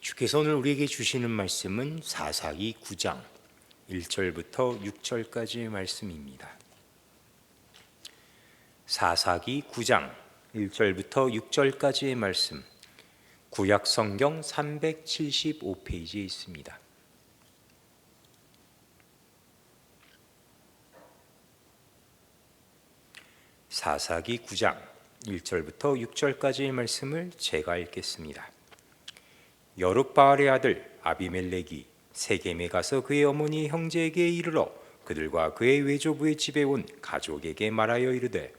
주께서 오늘 우리에게 주시는 말씀은 사사기 9장 1절부터 6절까지의 말씀입니다. 사사기 9장 1절부터 6절까지의 말씀, 구약 성경 375페이지에 있습니다. 사사기 9장 1절부터 6절까지의 말씀을 제가 읽겠습니다. 여룻바알의 아들 아비멜렉이 세겜에 가서 그의 어머니 형제에게 이르러 그들과 그의 외조부의 집에 온 가족에게 말하여 이르되,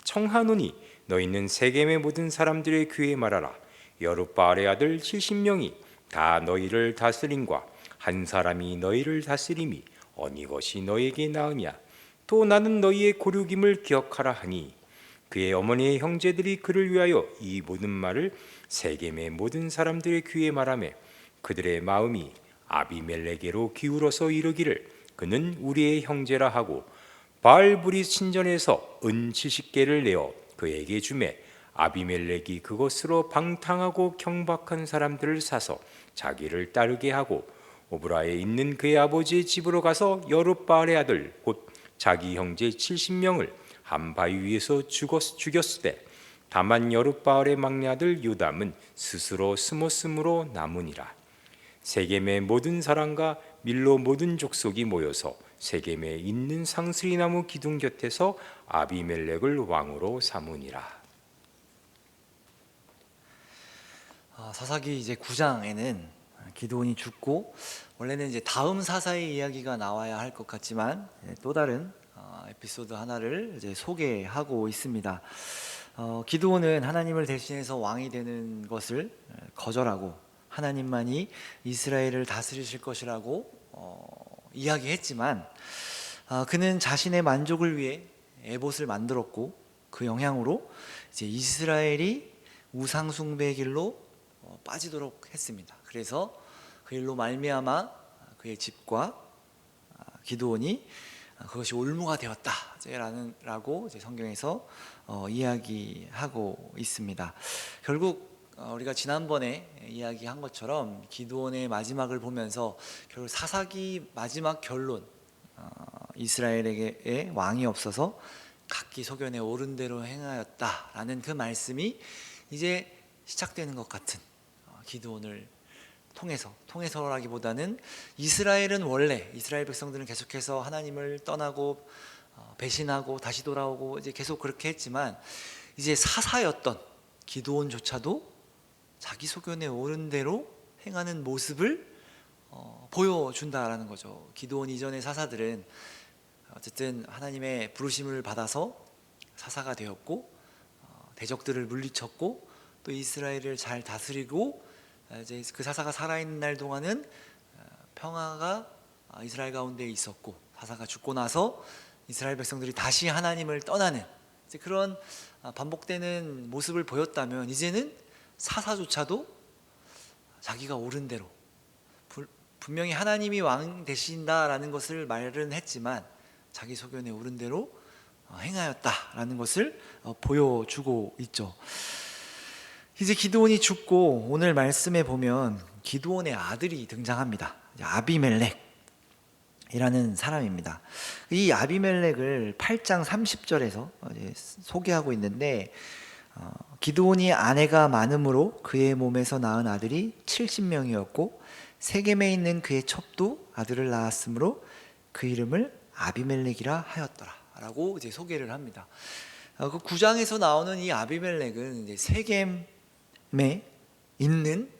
청하노니 너희는 세겜의 모든 사람들의 귀에 말하라. 여룻바알의 아들 70명이 다 너희를 다스림과 한 사람이 너희를 다스림이 어느 것이 너희에게 나으냐. 또 나는 너희의 고륙임을 기억하라 하니, 그의 어머니의 형제들이 그를 위하여 이 모든 말을 세겜의 모든 사람들의 귀에 말하며 그들의 마음이 아비멜렉에게로 기울어서 이르기를, 그는 우리의 형제라 하고 바알브리 신전에서 은 70개를 내어 그에게 주매 아비멜렉이 그것으로 방탕하고 경박한 사람들을 사서 자기를 따르게 하고 오브라에 있는 그의 아버지의 집으로 가서 여룻바알의 아들 곧 자기 형제 70명을 한 바위 위에서 죽였으되, 다만 여룻바알의 막내 아들 요담은 스스로 숨었으므로 남으니라. 세겜의 모든 사람과 밀로 모든 족속이 모여서 세겜에 있는 상스리 나무 기둥 곁에서 아비멜렉을 왕으로 삼으니라. 사사기 이제 9장에는 기드온이 죽고, 원래는 이제 다음 사사의 이야기가 나와야 할 것 같지만 또 다른 에피소드 하나를 이제 소개하고 있습니다. 기드온은 하나님을 대신해서 왕이 되는 것을 거절하고 하나님만이 이스라엘을 다스리실 것이라고 이야기했지만, 그는 자신의 만족을 위해 에봇을 만들었고, 그 영향으로 이제 이스라엘이 우상 숭배의 길로 빠지도록 했습니다. 그래서 그 일로 말미암아 그의 집과 기드온이 그것이 올무가 되었다라고 성경에서 이야기하고 있습니다. 결국 우리가 지난번에 이야기한 것처럼 기드온의 마지막을 보면서 결국 사사기 마지막 결론, 이스라엘에게 왕이 없어서 각기 소견에 오른 대로 행하였다라는 그 말씀이 이제 시작되는 것 같은, 기드온을 통해서라기보다는 이스라엘은 원래 이스라엘 백성들은 계속해서 하나님을 떠나고 배신하고 다시 돌아오고 이제 계속 그렇게 했지만, 이제 사사였던 기드온조차도 자기 소견에 오른 대로 행하는 모습을 보여준다라는 거죠. 기드온 이전의 사사들은 어쨌든 하나님의 부르심을 받아서 사사가 되었고, 대적들을 물리쳤고, 또 이스라엘을 잘 다스리고, 이제 그 사사가 살아있는 날 동안은 평화가 이스라엘 가운데 있었고, 사사가 죽고 나서 이스라엘 백성들이 다시 하나님을 떠나는 이제 그런 반복되는 모습을 보였다면, 이제는 사사조차도 자기가 옳은 대로, 분명히 하나님이 왕 되신다라는 것을 말은 했지만 자기 소견에 옳은 대로 행하였다라는 것을 보여주고 있죠. 이제 기드온이 죽고 오늘 말씀에 보면 기드온의 아들이 등장합니다. 아비멜렉이라는 사람입니다. 이 아비멜렉을 8장 30절에서 소개하고 있는데, 기드온이 아내가 많음으로 그의 몸에서 낳은 아들이 70명이었고 세겜에 있는 그의 첩도 아들을 낳았으므로 그 이름을 아비멜렉이라 하였더라 라고 이제 소개를 합니다. 그 9장에서 나오는 이 아비멜렉은 이제 세겜에 있는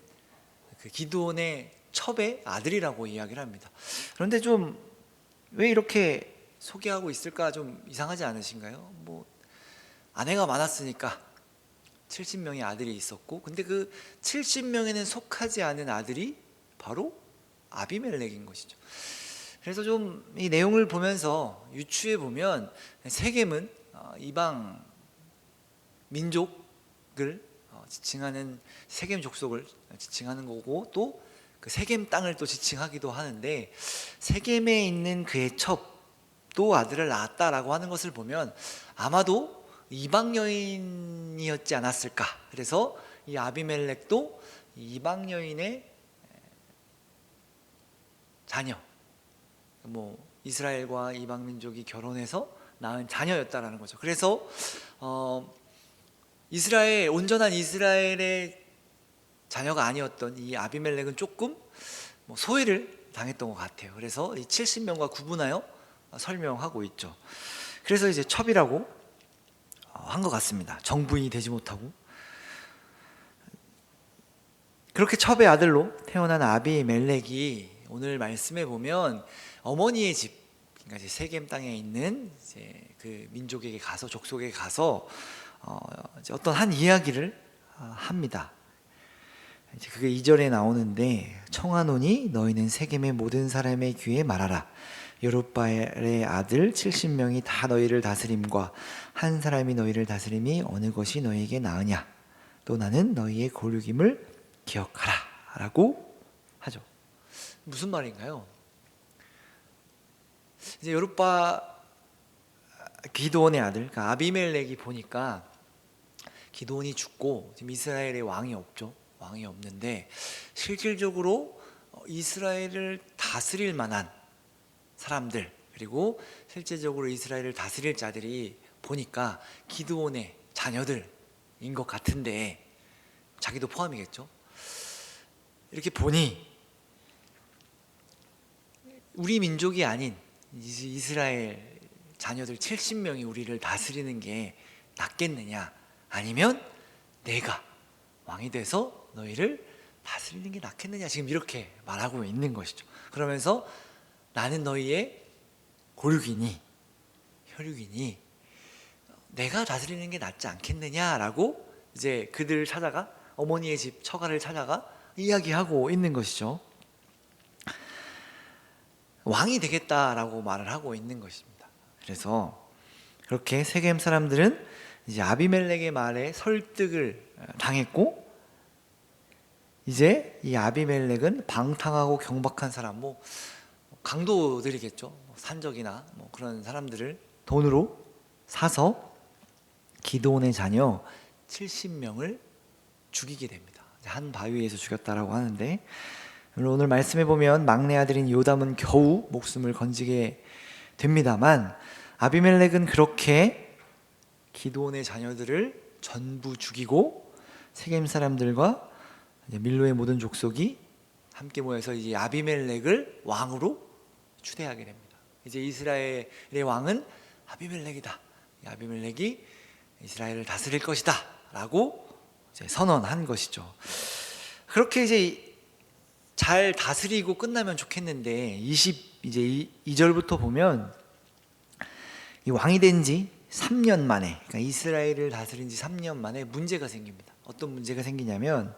그 기드온의 첩의 아들이라고 이야기를 합니다. 그런데 좀 왜 이렇게 소개하고 있을까 좀 이상하지 않으신가요? 뭐 아내가 많았으니까 70명의 아들이 있었고, 근데 그 70명에는 속하지 않은 아들이 바로 아비멜렉인 것이죠. 그래서 좀 이 내용을 보면서 유추해 보면 세겜은 이방 민족을 지칭하는 세겜 족속을 지칭하는 거고, 또 그 세겜 땅을 또 지칭하기도 하는데, 세겜에 있는 그의 첩도 아들을 낳았다라고 하는 것을 보면 아마도 이방 여인이었지 않았을까. 그래서 이 아비멜렉도 이방 여인의 자녀, 뭐 이스라엘과 이방 민족이 결혼해서 낳은 자녀였다라는 거죠. 그래서 온전한 이스라엘의 자녀가 아니었던 이 아비멜렉은 조금 뭐 소외를 당했던 것 같아요. 그래서 이 70명과 구분하여 설명하고 있죠. 그래서 이제 첩이라고 한 것 같습니다. 정부인이 되지 못하고. 그렇게 첩의 아들로 태어난 아비멜렉이 오늘 말씀에 보면 어머니의 집, 그러니까 이제 세겜 땅에 있는 이제 그 민족에게 가서, 족속에게 가서 이제 어떤 한 이야기를 합니다. 이제 그게 2절에 나오는데, 청하노니 너희는 세겜의 모든 사람의 귀에 말하라. 여룹바엘의 아들 70명이 다 너희를 다스림과 한 사람이 너희를 다스림이 어느 것이 너희에게 나으냐. 또 나는 너희의 고륙임을 기억하라 라고 하죠. 무슨 말인가요? 이제 기드온의 아들, 그러니까 아비멜렉이 보니까 기드온이 죽고 지금 이스라엘에 왕이 없죠. 왕이 없는데 실질적으로 이스라엘을 다스릴 만한 사람들, 그리고 실제적으로 이스라엘을 다스릴 자들이 보니까 기드온의 자녀들인 것 같은데, 자기도 포함이겠죠. 이렇게 보니 우리 민족이 아닌 이스라엘 자녀들 70명이 우리를 다스리는 게 낫겠느냐, 아니면 내가 왕이 돼서 너희를 다스리는 게 낫겠느냐, 지금 이렇게 말하고 있는 것이죠. 그러면서 나는 너희의 고륙이니 혈육이니 내가 다스리는 게 낫지 않겠느냐라고 이제 그들을 찾아가, 어머니의 집 처가를 찾아가 이야기하고 있는 것이죠. 왕이 되겠다라고 말을 하고 있는 것입니다. 그래서 그렇게 세겜 사람들은 이제 아비멜렉의 말에 설득을 당했고, 이제 이 아비멜렉은 방탕하고 경박한 사람, 뭐 강도들이겠죠. 산적이나 뭐 그런 사람들을 돈으로 사서 기드온의 자녀 70명을 죽이게 됩니다. 한 바위에서 죽였다라고 하는데, 오늘 말씀해 보면 막내 아들인 요담은 겨우 목숨을 건지게 됩니다만, 아비멜렉은 그렇게 기드온의 자녀들을 전부 죽이고 세겜 사람들과 밀로의 모든 족속이 함께 모여서 이제 아비멜렉을 왕으로 추대하게 됩니다. 이제 이스라엘의 왕은 아비멜렉이다. 아비멜렉이 이스라엘을 다스릴 것이다 라고 이제 선언한 것이죠. 그렇게 이제 잘 다스리고 끝나면 좋겠는데, 이제 2절부터 보면 이 왕이 된 지 3년 만에, 그러니까 이스라엘을 다스린 지 3년 만에 문제가 생깁니다. 어떤 문제가 생기냐면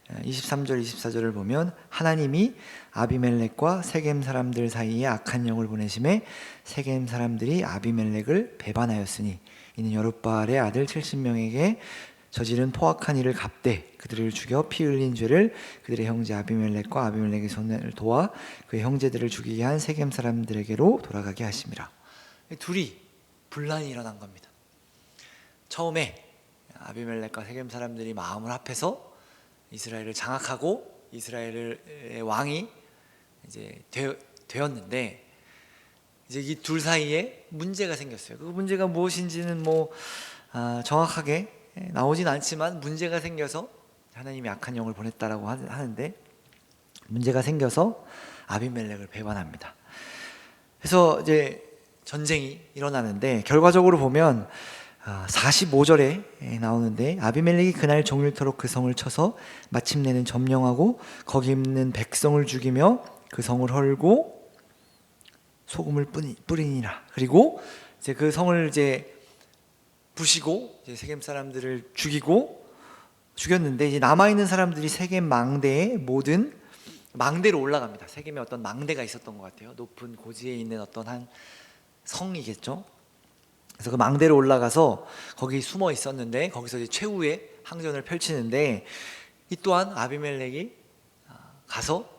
23절 24절을 보면, 하나님이 아비멜렉과 세겜 사람들 사이에 악한 영을 보내심에 세겜 사람들이 아비멜렉을 배반하였으니 이는 여룹바알의 아들 70명에게 저지른 포악한 일을 갚되 그들을 죽여 피 흘린 죄를 그들의 형제 아비멜렉과 아비멜렉의 손을 도와 그의 형제들을 죽이게 한 세겜 사람들에게로 돌아가게 하심이라. 둘이 분란이 일어난 겁니다. 처음에 아비멜렉과 세겜 사람들이 마음을 합해서 이스라엘을 장악하고 이스라엘의 왕이 이제 되었는데, 이제 이 둘 사이에 문제가 생겼어요. 그 문제가 무엇인지는 정확하게 나오진 않지만 문제가 생겨서 하나님이 악한 영을 보냈다라고 하는데, 문제가 생겨서 아비멜렉을 배반합니다. 그래서 이제 전쟁이 일어나는데, 결과적으로 보면 45절에 나오는데, 아비멜렉이 그날 종일토록 그 성을 쳐서 마침내는 점령하고 거기 있는 백성을 죽이며 그 성을 헐고 소금을 뿌리니라. 그리고 이제 그 성을 이제 부시고 이제 세겜 사람들을 죽였는데, 이제 남아 있는 사람들이 세겜 망대의 모든 망대로 올라갑니다. 세겜에 어떤 망대가 있었던 것 같아요. 높은 고지에 있는 어떤 한 성이겠죠. 그래서 그 망대로 올라가서 거기 숨어 있었는데, 거기서 이제 최후의 항전을 펼치는데, 이 또한 아비멜렉이 가서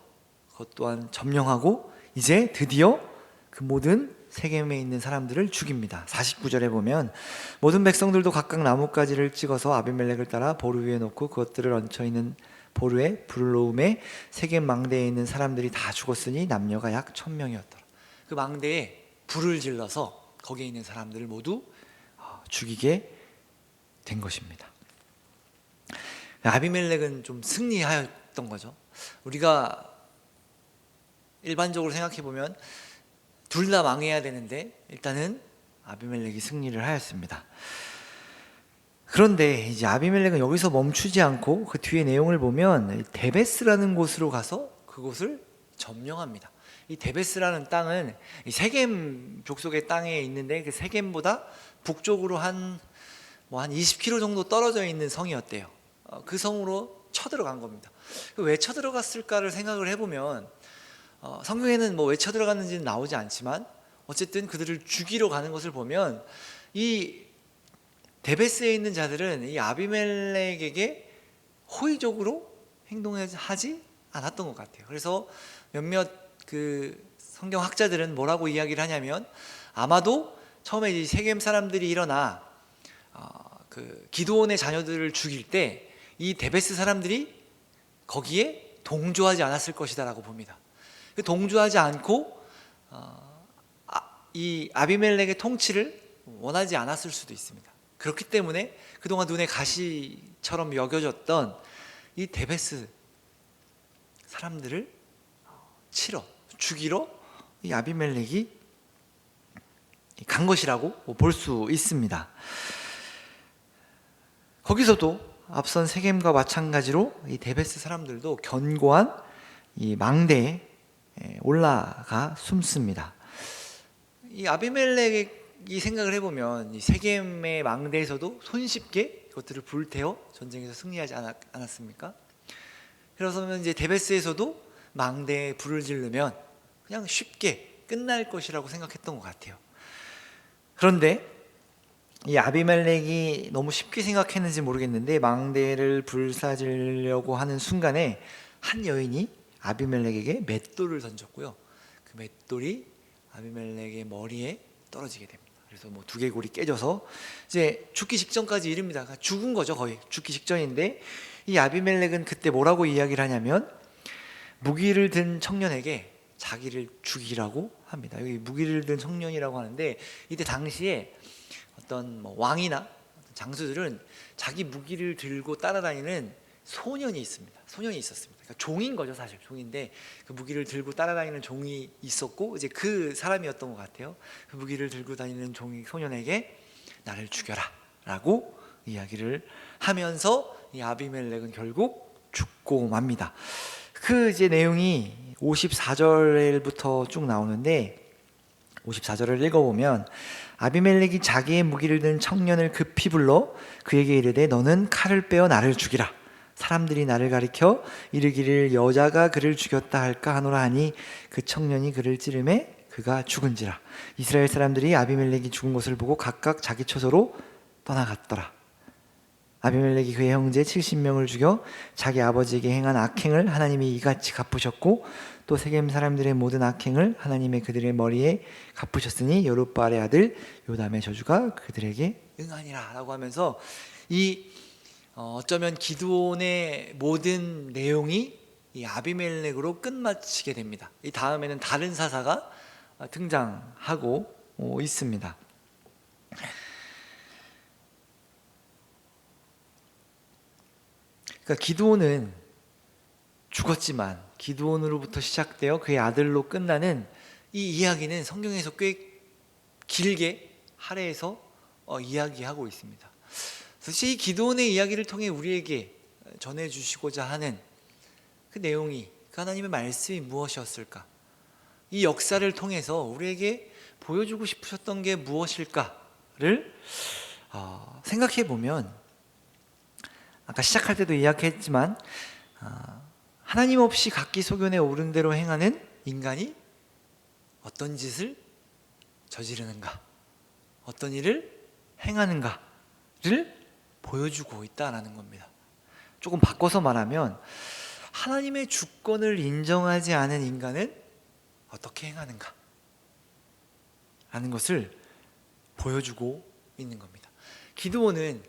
그것 또한 점령하고 이제 드디어 그 모든 세겜에 있는 사람들을 죽입니다. 49절에 보면, 모든 백성들도 각각 나뭇가지를 찍어서 아비멜렉을 따라 보루 위에 놓고 그것들을 얹혀 있는 보르에 불을 놓음에 세겜 망대에 있는 사람들이 다 죽었으니 남녀가 약 1000명이었더라. 그 망대에 불을 질러서 거기에 있는 사람들을 모두 죽이게 된 것입니다. 아비멜렉은 좀 승리하였던 거죠. 우리가 일반적으로 생각해 보면 둘 다 망해야 되는데 일단은 아비멜렉이 승리를 하였습니다. 그런데 이제 아비멜렉은 여기서 멈추지 않고 그 뒤에 내용을 보면 데베스라는 곳으로 가서 그곳을 점령합니다. 이 데베스라는 땅은 이 세겜 족속의 땅에 있는데 그 세겜보다 북쪽으로 한 20km 정도 떨어져 있는 성이었대요. 그 성으로 쳐들어간 겁니다. 왜 쳐들어갔을까를 생각을 해보면 성경에는 왜 쳐들어갔는지는 나오지 않지만 어쨌든 그들을 죽이러 가는 것을 보면 이 데베스에 있는 자들은 이 아비멜렉에게 호의적으로 행동하지 않았던 것 같아요. 그래서 몇몇 그 성경 학자들은 뭐라고 이야기를 하냐면 아마도 처음에 이 세겜 사람들이 일어나 그 기드온의 자녀들을 죽일 때 이 데베스 사람들이 거기에 동조하지 않았을 것이다라고 봅니다. 동조하지 않고 이 아비멜렉의 통치를 원하지 않았을 수도 있습니다. 그렇기 때문에 그동안 눈에 가시처럼 여겨졌던 이 데베스 사람들을 죽이러 이 아비멜렉이 간 것이라고 볼 수 있습니다. 거기서도 앞선 세겜과 마찬가지로 이 데베스 사람들도 견고한 이 망대에 올라가 숨습니다. 이 아비멜렉이 생각을 해보면 이 세겜의 망대에서도 손쉽게 그것들을 불태워 전쟁에서 승리하지 않았습니까? 그래서면 이제 데베스에서도 망대에 불을 지르면 그냥 쉽게 끝날 것이라고 생각했던 것 같아요. 그런데 이 아비멜렉이 너무 쉽게 생각했는지 모르겠는데 망대를 불사지려고 하는 순간에 한 여인이 아비멜렉에게 맷돌을 던졌고요. 그 맷돌이 아비멜렉의 머리에 떨어지게 됩니다. 그래서 두개골이 깨져서 이제 죽기 직전까지 이릅니다. 죽은 거죠, 거의 죽기 직전인데 이 아비멜렉은 그때 뭐라고 이야기를 하냐면 무기를 든 청년에게 자기를 죽이라고 합니다. 여기 무기를 든 청년이라고 하는데 이때 당시에 어떤 왕이나 장수들은 자기 무기를 들고 따라다니는 소년이 있었습니다. 그러니까 종인 거죠, 사실 종인데 그 무기를 들고 따라다니는 종이 있었고 이제 그 사람이었던 것 같아요. 그 무기를 들고 다니는 종이 소년에게 나를 죽여라라고 이야기를 하면서 이 아비멜렉은 결국 죽고 맙니다. 그 이제 내용이 54절부터 쭉 나오는데 54절을 읽어보면 아비멜렉이 자기의 무기를 든 청년을 급히 불러 그에게 이르되 너는 칼을 빼어 나를 죽이라. 사람들이 나를 가리켜 이르기를 여자가 그를 죽였다 할까 하노라 하니 그 청년이 그를 찌르매 그가 죽은지라. 이스라엘 사람들이 아비멜렉이 죽은 것을 보고 각각 자기 처소로 떠나갔더라. 아비멜렉이 그의 형제 70명을 죽여 자기 아버지에게 행한 악행을 하나님이 이같이 갚으셨고 또 세겜 사람들의 모든 악행을 하나님의 그들의 머리에 갚으셨으니 여룻바알의 아들 요담의 저주가 그들에게 응하니라 라고 하면서 이 어쩌면 기드온의 모든 내용이 이 아비멜렉으로 끝마치게 됩니다. 이 다음에는 다른 사사가 등장하고 있습니다. 그러니까 기드온은 죽었지만 기드온으로부터 시작되어 그의 아들로 끝나는 이 이야기는 성경에서 꽤 길게 할애해서 이야기하고 있습니다. 사실 이 기드온의 이야기를 통해 우리에게 전해주시고자 하는 그 내용이 그 하나님의 말씀이 무엇이었을까? 이 역사를 통해서 우리에게 보여주고 싶으셨던 게 무엇일까를 생각해 보면 아까 시작할 때도 이야기했지만 하나님 없이 각기 소견에 오른 대로 행하는 인간이 어떤 짓을 저지르는가, 어떤 일을 행하는가를 보여주고 있다는 겁니다. 조금 바꿔서 말하면 하나님의 주권을 인정하지 않은 인간은 어떻게 행하는가 라는 것을 보여주고 있는 겁니다. 기드온은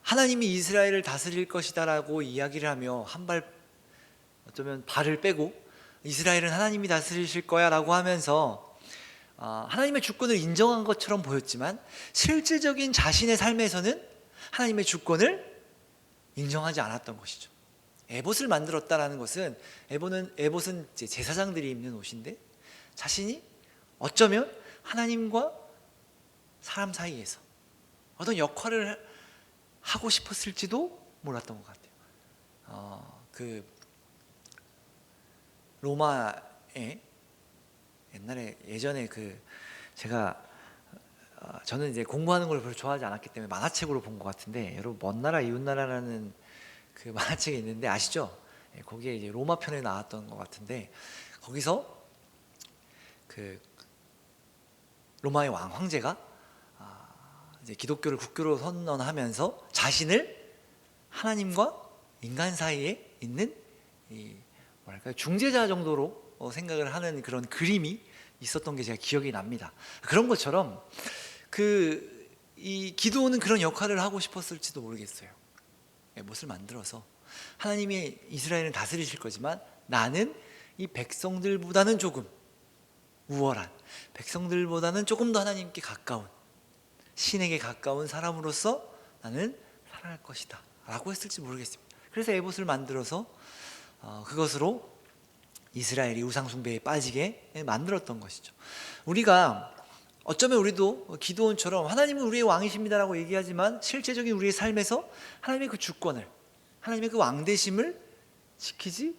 하나님이 이스라엘을 다스릴 것이다라고 이야기를 하며 한 발, 어쩌면 발을 빼고 이스라엘은 하나님이 다스리실 거야라고 하면서 하나님의 주권을 인정한 것처럼 보였지만 실질적인 자신의 삶에서는 하나님의 주권을 인정하지 않았던 것이죠. 에봇을 만들었다라는 것은, 에봇은 이제 제사장들이 입는 옷인데, 자신이 어쩌면 하나님과 사람 사이에서 어떤 역할을 하고 싶었을지도 몰랐던 것 같아요. 그 로마에 예전에 제가 저는 이제 공부하는 걸 별로 좋아하지 않았기 때문에 만화책으로 본 것 같은데, 여러분 먼 나라 이웃 나라라는 그 만화책이 있는데 아시죠? 거기에 이제 로마 편에 나왔던 것 같은데, 거기서 그 로마의 황제가 이제 기독교를 국교로 선언하면서 자신을 하나님과 인간 사이에 있는 중재자 정도로 생각을 하는 그런 그림이 있었던 게 제가 기억이 납니다. 그런 것처럼 이 기드온은 그런 역할을 하고 싶었을지도 모르겠어요. 못을 만들어서 하나님이 이스라엘을 다스리실 거지만 나는 이 백성들보다는 조금 우월한, 백성들보다는 조금 더 하나님께 가까운, 신에게 가까운 사람으로서 나는 살아갈 것이다 라고 했을지 모르겠습니다. 그래서 에봇을 만들어서 그것으로 이스라엘이 우상숭배에 빠지게 만들었던 것이죠. 우리가 어쩌면 우리도 기드온처럼 하나님은 우리의 왕이십니다라고 얘기하지만 실제적인 우리의 삶에서 하나님의 그 주권을, 하나님의 그 왕되심을 지키지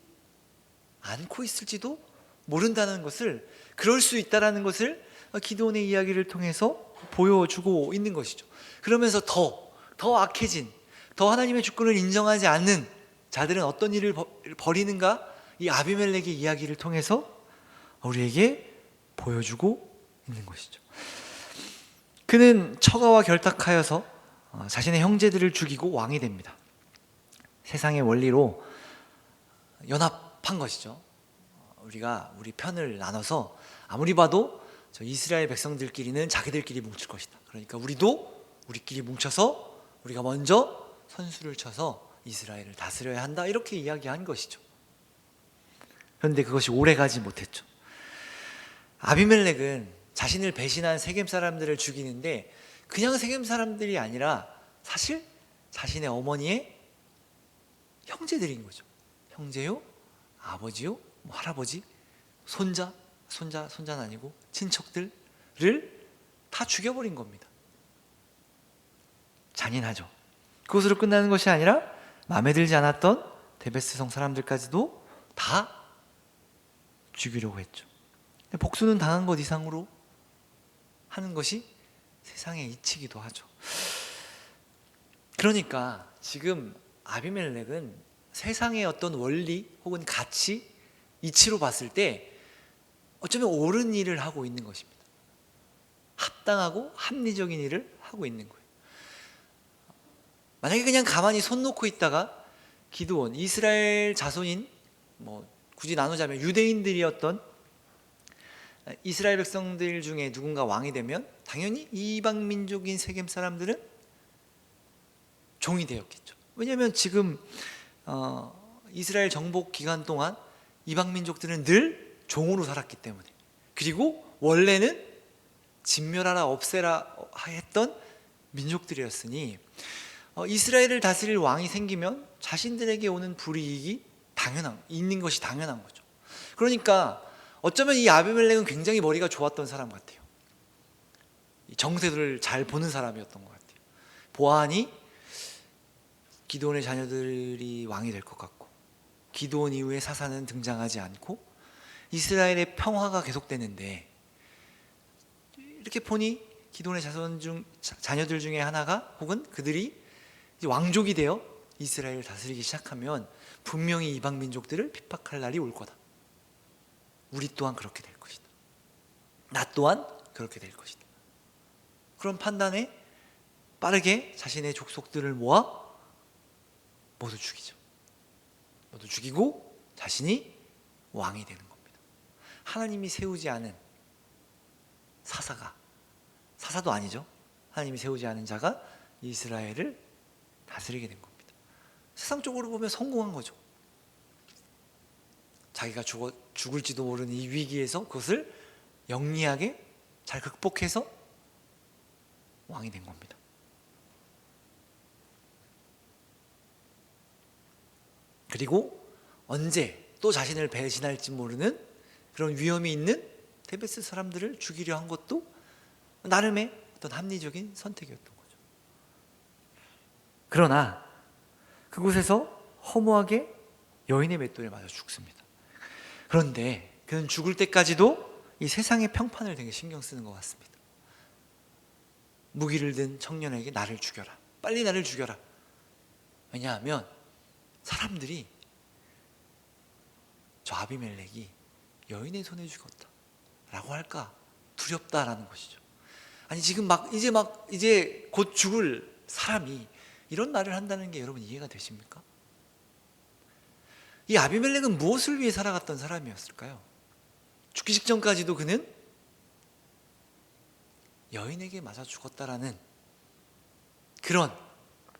않고 있을지도 모른다는 것을, 그럴 수 있다라는 것을 기드온의 이야기를 통해서 보여주고 있는 것이죠. 그러면서 더 악해진, 더 하나님의 주권을 인정하지 않는 자들은 어떤 일을 벌이는가, 이 아비멜렉의 이야기를 통해서 우리에게 보여주고 있는 것이죠. 그는 처가와 결탁하여서 자신의 형제들을 죽이고 왕이 됩니다. 세상의 원리로 연합한 것이죠. 우리 편을 나눠서 아무리 봐도 저 이스라엘 백성들끼리는 자기들끼리 뭉칠 것이다. 그러니까 우리도 우리끼리 뭉쳐서 우리가 먼저 선수를 쳐서 이스라엘을 다스려야 한다, 이렇게 이야기한 것이죠. 그런데 그것이 오래가지 못했죠. 아비멜렉은 자신을 배신한 세겜 사람들을 죽이는데 그냥 세겜 사람들이 아니라 사실 자신의 어머니의 형제들인 거죠. 형제요, 아버지요, 할아버지, 손자는 아니고 친척들을 다 죽여버린 겁니다. 잔인하죠. 그것으로 끝나는 것이 아니라 마음에 들지 않았던 데베스성 사람들까지도 다 죽이려고 했죠. 복수는 당한 것 이상으로 하는 것이 세상의 이치기도 하죠. 그러니까 지금 아비멜렉은 세상의 어떤 원리 혹은 가치, 이치로 봤을 때 어쩌면 옳은 일을 하고 있는 것입니다. 합당하고 합리적인 일을 하고 있는 거예요. 만약에 그냥 가만히 손 놓고 있다가 기드온, 이스라엘 자손인, 굳이 나누자면 유대인들이었던 이스라엘 백성들 중에 누군가 왕이 되면 당연히 이방 민족인 세겜 사람들은 종이 되었겠죠. 왜냐하면 지금 이스라엘 정복 기간 동안 이방 민족들은 늘 종으로 살았기 때문에, 그리고 원래는 진멸하라 없애라 했던 민족들이었으니 이스라엘을 다스릴 왕이 생기면 자신들에게 오는 불이익이 있는 것이 당연한 거죠. 그러니까 어쩌면 이 아비멜렉은 굉장히 머리가 좋았던 사람 같아요. 정세를 잘 보는 사람이었던 것 같아요. 보아하니 기드온의 자녀들이 왕이 될 것 같고, 기드온 이후에 사사는 등장하지 않고 이스라엘의 평화가 계속되는데, 이렇게 보니 기드온의 자녀들 중에 하나가, 혹은 그들이 이제 왕족이 되어 이스라엘을 다스리기 시작하면 분명히 이방 민족들을 핍박할 날이 올 거다. 우리 또한 그렇게 될 것이다. 나 또한 그렇게 될 것이다. 그런 판단에 빠르게 자신의 족속들을 모아 모두 죽이죠. 모두 죽이고 자신이 왕이 되는 겁니다. 하나님이 세우지 않은 사사도 아니죠. 하나님이 세우지 않은 자가 이스라엘을 다스리게 된 겁니다. 세상적으로 보면 성공한 거죠. 자기가 죽을지도 모르는 이 위기에서 그것을 영리하게 잘 극복해서 왕이 된 겁니다. 그리고 언제 또 자신을 배신할지 모르는 그런 위험이 있는 데베스 사람들을 죽이려 한 것도 나름의 어떤 합리적인 선택이었던 거죠. 그러나 그곳에서 허무하게 여인의 맷돌에 맞아 죽습니다. 그런데 그는 죽을 때까지도 이 세상의 평판을 되게 신경 쓰는 것 같습니다. 무기를 든 청년에게 나를 죽여라, 빨리 나를 죽여라. 왜냐하면 사람들이 저 아비멜렉이 여인의 손에 죽었다 라고 할까 두렵다라는 것이죠. 아니 지금 이제 곧 죽을 사람이 이런 말을 한다는 게 여러분 이해가 되십니까? 이 아비멜렉은 무엇을 위해 살아갔던 사람이었을까요? 죽기 직전까지도 그는 여인에게 맞아 죽었다라는 그런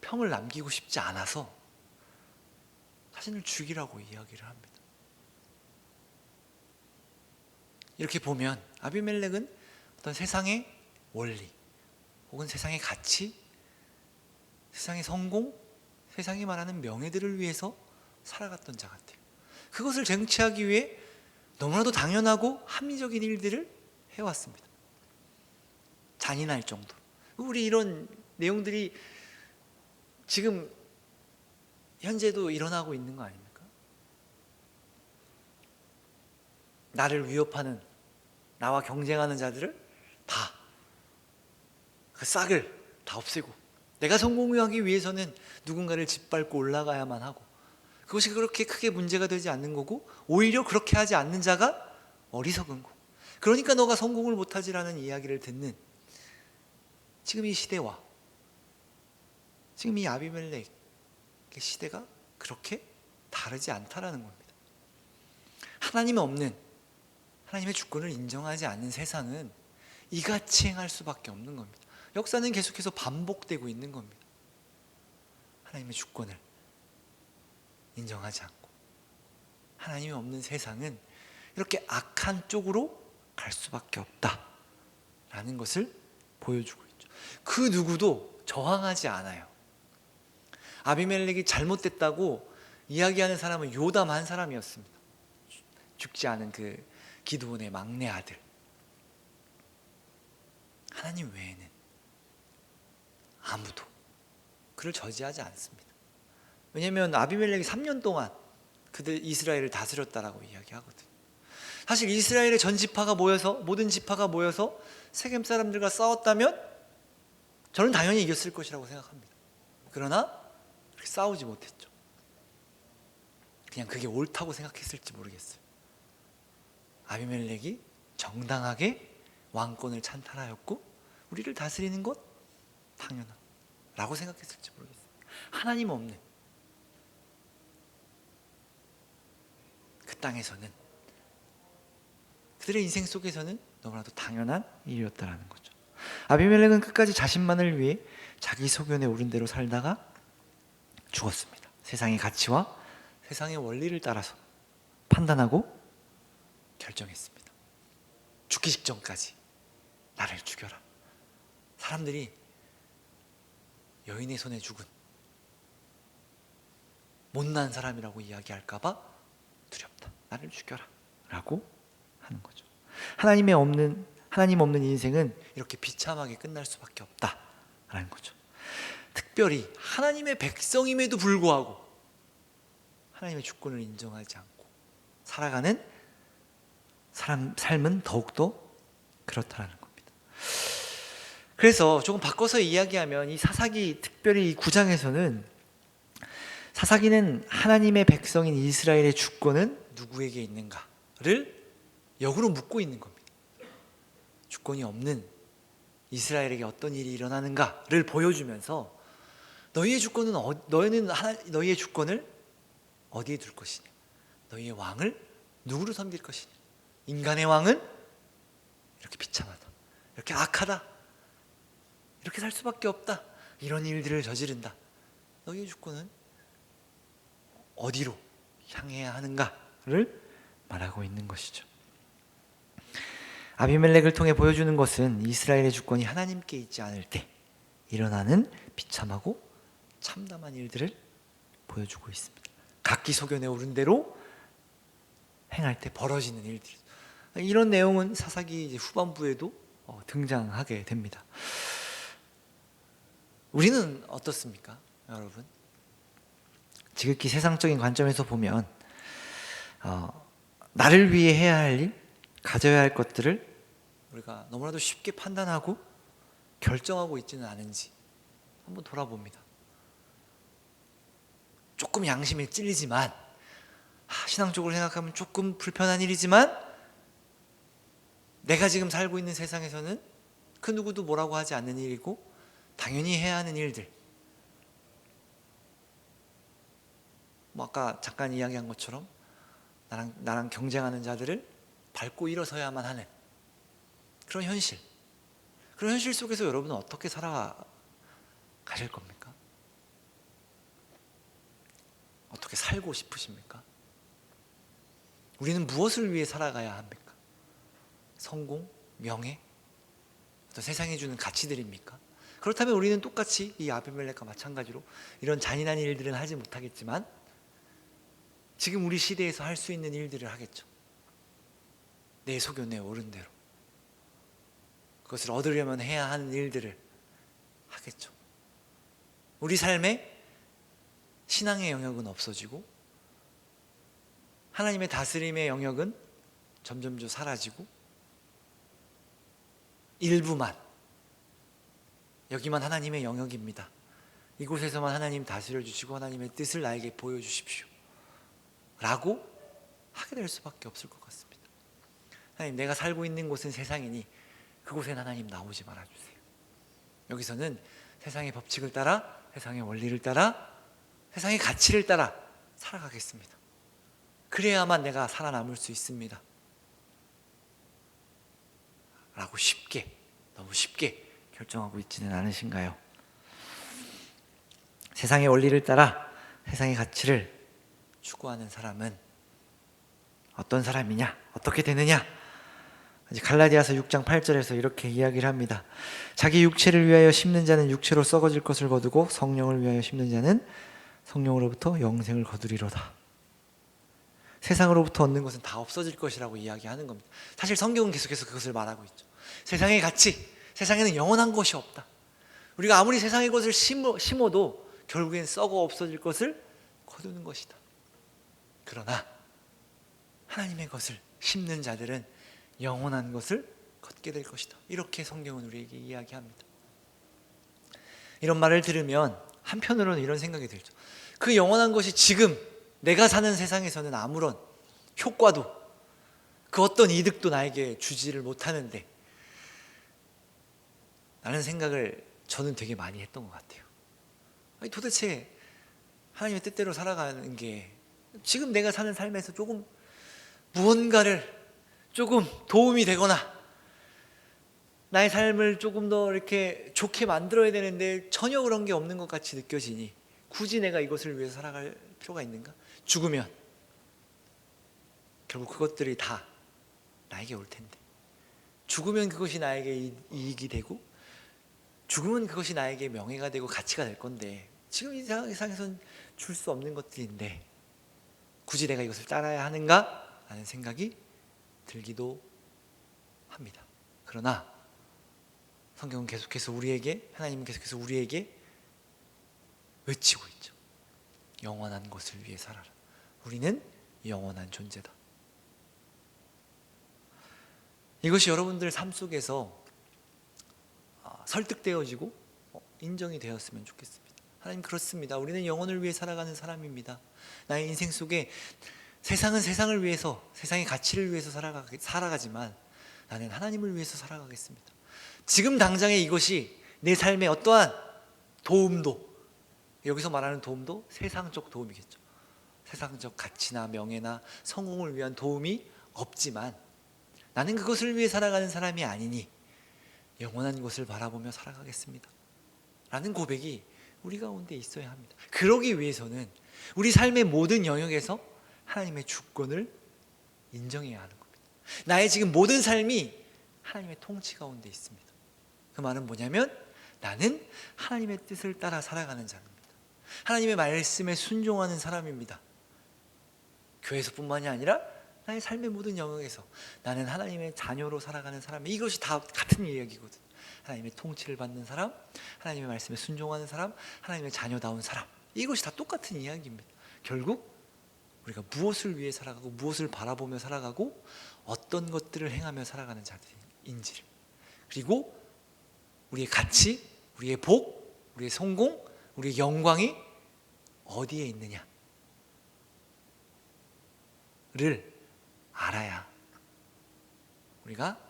평을 남기고 싶지 않아서 자신을 죽이라고 이야기를 합니다. 이렇게 보면 아비멜렉은 어떤 세상의 원리 혹은 세상의 가치, 세상의 성공, 세상이 말하는 명예들을 위해서 살아갔던 자 같아요. 그것을 쟁취하기 위해 너무나도 당연하고 합리적인 일들을 해왔습니다. 잔인할 정도. 우리 이런 내용들이 지금 현재도 일어나고 있는 거 아닙니까? 나를 위협하는, 나와 경쟁하는 자들을 다 그 싹을 다 없애고 내가 성공하기 위해서는 누군가를 짓밟고 올라가야만 하고 그것이 그렇게 크게 문제가 되지 않는 거고 오히려 그렇게 하지 않는 자가 어리석은 거고 그러니까 너가 성공을 못하지라는 이야기를 듣는 지금 이 시대와 지금 이 아비멜렉의 시대가 그렇게 다르지 않다라는 겁니다. 하나님이 없는 하나님의 주권을 인정하지 않는 세상은 이같이 행할 수밖에 없는 겁니다. 역사는 계속해서 반복되고 있는 겁니다. 하나님의 주권을 인정하지 않고 하나님이 없는 세상은 이렇게 악한 쪽으로 갈 수밖에 없다라는 것을 보여주고 있죠. 그 누구도 저항하지 않아요. 아비멜렉이 잘못됐다고 이야기하는 사람은 요담 한 사람이었습니다. 죽지 않은 그 기드온의 막내 아들. 하나님 외에는 아무도 그를 저지하지 않습니다. 왜냐하면 아비멜렉이 3년 동안 그들 이스라엘을 다스렸다라고 이야기하거든요. 사실 이스라엘의 전 지파가 모여서 모든 지파가 모여서 세겜 사람들과 싸웠다면 저는 당연히 이겼을 것이라고 생각합니다. 그러나 그렇게 싸우지 못했죠. 그냥 그게 옳다고 생각했을지 모르겠어요. 아비멜렉이 정당하게 왕권을 찬탈하였고 우리를 다스리는 것 당연하라고 생각했을지 모르겠어요. 하나님 없는 그 땅에서는 그들의 인생 속에서는 너무나도 당연한 일이었다라는 거죠. 아비멜렉은 끝까지 자신만을 위해 자기 소견에 오른 대로 살다가 죽었습니다. 세상의 가치와 세상의 원리를 따라서 판단하고 결정했습니다. 죽기 직전까지 나를 죽여라. 사람들이 여인의 손에 죽은 못난 사람이라고 이야기할까봐 두렵다. 나를 죽여라 라고 하는 거죠. 하나님 없는 인생은 이렇게 비참하게 끝날 수밖에 없다라는 거죠. 특별히 하나님의 백성임에도 불구하고 하나님의 주권을 인정하지 않고 살아가는 삶은 더욱더 그렇다라는 겁니다. 그래서 조금 바꿔서 이야기하면 이 사사기 특별히 이 9장에서는 사사기는 하나님의 백성인 이스라엘의 주권은 누구에게 있는가를 역으로 묻고 있는 겁니다. 주권이 없는 이스라엘에게 어떤 일이 일어나는가를 보여주면서 너희의 주권을 어디에 둘 것이냐? 너희의 왕을 누구로 섬길 것이냐? 인간의 왕은 이렇게 비참하다, 이렇게 악하다, 이렇게 살 수밖에 없다, 이런 일들을 저지른다. 너희의 주권은 어디로 향해야 하는가를 말하고 있는 것이죠. 아비멜렉을 통해 보여주는 것은 이스라엘의 주권이 하나님께 있지 않을 때 일어나는 비참하고 참담한 일들을 보여주고 있습니다. 각기 소견에 오른 대로 행할 때 벌어지는 일들. 이런 내용은 사사기 이제 후반부에도 등장하게 됩니다. 우리는 어떻습니까, 여러분? 지극히 세상적인 관점에서 보면 나를 위해 해야 할 일, 가져야 할 것들을 우리가 너무나도 쉽게 판단하고 결정하고 있지는 않은지 한번 돌아봅니다. 조금 양심에 찔리지만, 신앙적으로 생각하면 조금 불편한 일이지만, 내가 지금 살고 있는 세상에서는 그 누구도 뭐라고 하지 않는 일이고 당연히 해야 하는 일들, 뭐 아까 잠깐 이야기한 것처럼 나랑 경쟁하는 자들을 밟고 일어서야만 하는 그런 현실, 그런 현실 속에서 여러분은 어떻게 살아가실 겁니까? 어떻게 살고 싶으십니까? 우리는 무엇을 위해 살아가야 합니까? 성공, 명예, 어떤 세상이 주는 가치들입니까? 그렇다면 우리는 똑같이 이 아비멜렉과 마찬가지로 이런 잔인한 일들은 하지 못하겠지만 지금 우리 시대에서 할 수 있는 일들을 하겠죠. 내 소견에 오른 대로 그것을 얻으려면 해야 하는 일들을 하겠죠. 우리 삶에 신앙의 영역은 없어지고 하나님의 다스림의 영역은 점점 사라지고 일부만, 여기만 하나님의 영역입니다, 이곳에서만 하나님 다스려 주시고 하나님의 뜻을 나에게 보여주십시오 라고 하게 될 수밖에 없을 것 같습니다. 하나님, 내가 살고 있는 곳은 세상이니 그곳엔 하나님 나오지 말아주세요. 여기서는 세상의 법칙을 따라, 세상의 원리를 따라, 세상의 가치를 따라 살아가겠습니다. 그래야만 내가 살아남을 수 있습니다 라고 쉽게, 너무 쉽게 결정하고 있지는 않으신가요? 세상의 원리를 따라 세상의 가치를 추구하는 사람은 어떤 사람이냐, 어떻게 되느냐? 갈라디아서 6장 8절에서 이렇게 이야기를 합니다. 자기 육체를 위하여 심는 자는 육체로 썩어질 것을 거두고 성령을 위하여 심는 자는 성령으로부터 영생을 거두리로다. 세상으로부터 얻는 것은 다 없어질 것이라고 이야기하는 겁니다. 사실 성경은 계속해서 그것을 말하고 있죠. 세상의 가치, 세상에는 영원한 것이 없다. 우리가 아무리 세상의 것을 심어도 결국엔 썩어 없어질 것을 거두는 것이다. 그러나 하나님의 것을 심는 자들은 영원한 것을 걷게 될 것이다. 이렇게 성경은 우리에게 이야기합니다. 이런 말을 들으면 한편으로는 이런 생각이 들죠. 그 영원한 것이 지금 내가 사는 세상에서는 아무런 효과도 그 어떤 이득도 나에게 주지를 못하는데, 라는 생각을 저는 되게 많이 했던 것 같아요. 아니, 도대체 하나님의 뜻대로 살아가는 게 지금 내가 사는 삶에서 조금 무언가를 조금 도움이 되거나 나의 삶을 조금 더 이렇게 좋게 만들어야 되는데 전혀 그런 게 없는 것 같이 느껴지니 굳이 내가 이것을 위해서 살아갈 필요가 있는가? 죽으면 결국 그것들이 다 나에게 올 텐데, 죽으면 그것이 나에게 이익이 되고 죽으면 그것이 나에게 명예가 되고 가치가 될 건데, 지금 이 세상에선 줄 수 없는 것들인데 굳이 내가 이것을 따라야 하는가? 라는 생각이 들기도 합니다. 그러나 성경은 계속해서 우리에게, 하나님은 계속해서 우리에게 외치고 있죠. 영원한 것을 위해 살아라. 우리는 영원한 존재다. 이것이 여러분들 삶 속에서 설득되어지고 인정이 되었으면 좋겠습니다. 하나님, 그렇습니다. 우리는 영혼을 위해 살아가는 사람입니다. 나의 인생 속에 세상은 세상을 위해서, 세상의 가치를 위해서 살아가지만 나는 하나님을 위해서 살아가겠습니다. 지금 당장에 이것이 내 삶에 어떠한 도움도, 여기서 말하는 도움도 세상적 도움이겠죠. 세상적 가치나 명예나 성공을 위한 도움이 없지만 나는 그것을 위해 살아가는 사람이 아니니 영원한 것을 바라보며 살아가겠습니다 라는 고백이 우리 가운데 있어야 합니다. 그러기 위해서는 우리 삶의 모든 영역에서 하나님의 주권을 인정해야 하는 겁니다. 나의 지금 모든 삶이 하나님의 통치 가운데 있습니다. 그 말은 뭐냐면 나는 하나님의 뜻을 따라 살아가는 자입니다. 하나님의 말씀에 순종하는 사람입니다. 교회에서뿐만이 아니라 나의 삶의 모든 영역에서 나는 하나님의 자녀로 살아가는 사람이, 이것이 다 같은 이야기거든. 하나님의 통치를 받는 사람, 하나님의 말씀에 순종하는 사람, 하나님의 자녀다운 사람, 이것이 다 똑같은 이야기입니다. 결국 우리가 무엇을 위해 살아가고 무엇을 바라보며 살아가고 어떤 것들을 행하며 살아가는 자들인지를, 그리고 우리의 가치, 우리의 복, 우리의 성공, 우리의 영광이 어디에 있느냐를 알아야 우리가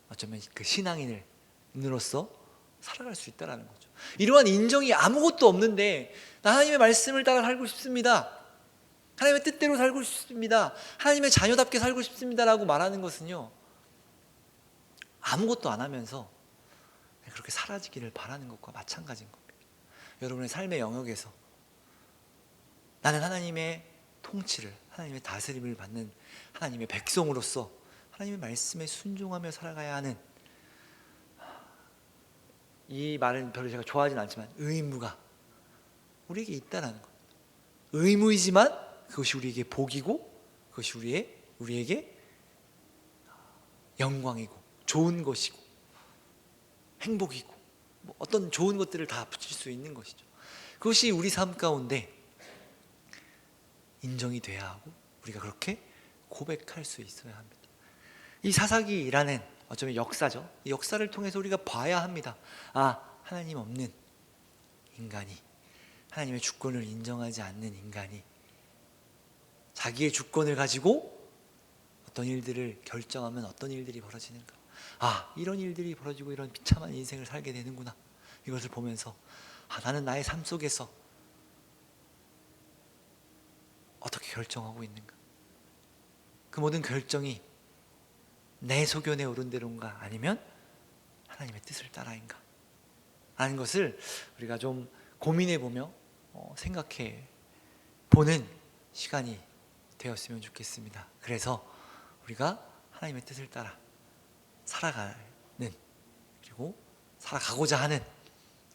어쩌면 그 신앙인으로서 살아갈 수 있다는 거죠. 이러한 인정이 아무것도 없는데 나 하나님의 말씀을 따라 살고 싶습니다, 하나님의 뜻대로 살고 싶습니다, 하나님의 자녀답게 살고 싶습니다라고 말하는 것은요, 아무것도 안 하면서 그렇게 사라지기를 바라는 것과 마찬가지인 겁니다. 여러분의 삶의 영역에서 나는 하나님의 통치를, 하나님의 다스림을 받는 하나님의 백성으로서 하나님의 말씀에 순종하며 살아가야 하는, 이 말은 별로 제가 좋아하진 않지만 의무가 우리에게 있다는 것. 의무이지만 그것이 우리에게 복이고 그것이 우리에게 영광이고 좋은 것이고 행복이고 뭐 어떤 좋은 것들을 다 붙일 수 있는 것이죠. 그것이 우리 삶 가운데 인정이 돼야 하고 우리가 그렇게 고백할 수 있어야 합니다. 이 사사기라는 어쩌면 역사죠. 이 역사를 통해서 우리가 봐야 합니다. 아, 하나님 없는 인간이, 하나님의 주권을 인정하지 않는 인간이 자기의 주권을 가지고 어떤 일들을 결정하면 어떤 일들이 벌어지는가. 아, 이런 일들이 벌어지고 이런 비참한 인생을 살게 되는구나. 이것을 보면서 아, 나는 나의 삶 속에서 어떻게 결정하고 있는가. 그 모든 결정이 내 소견에 오른 대로인가 아니면 하나님의 뜻을 따라인가 하는 것을 우리가 좀 고민해 보며 생각해 보는 시간이 되었으면 좋겠습니다. 그래서 우리가 하나님의 뜻을 따라 살아가는, 그리고 살아가고자 하는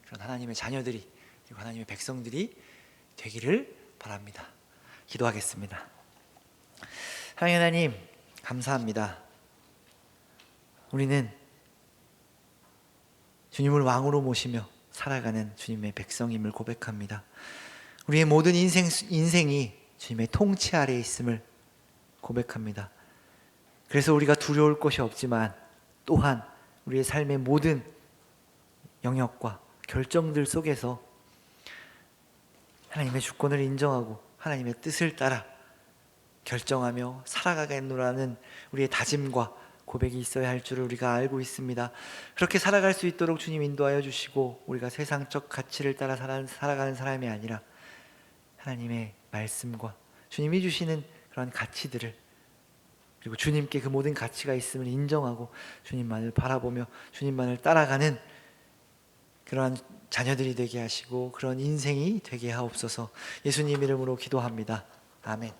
그런 하나님의 자녀들이, 그리고 하나님의 백성들이 되기를 바랍니다. 기도하겠습니다. 하나님 감사합니다. 우리는 주님을 왕으로 모시며 살아가는 주님의 백성임을 고백합니다. 우리의 모든 인생이 주님의 통치 아래에 있음을 고백합니다. 그래서 우리가 두려울 것이 없지만 또한 우리의 삶의 모든 영역과 결정들 속에서 하나님의 주권을 인정하고 하나님의 뜻을 따라 결정하며 살아가겠노라는 우리의 다짐과 고백이 있어야 할 줄을 우리가 알고 있습니다. 그렇게 살아갈 수 있도록 주님 인도하여 주시고, 우리가 세상적 가치를 따라 살아가는 사람이 아니라 하나님의 말씀과 주님이 주시는 그런 가치들을, 그리고 주님께 그 모든 가치가 있음을 인정하고 주님만을 바라보며 주님만을 따라가는 그러한 자녀들이 되게 하시고 그런 인생이 되게 하옵소서. 예수님 이름으로 기도합니다. 아멘.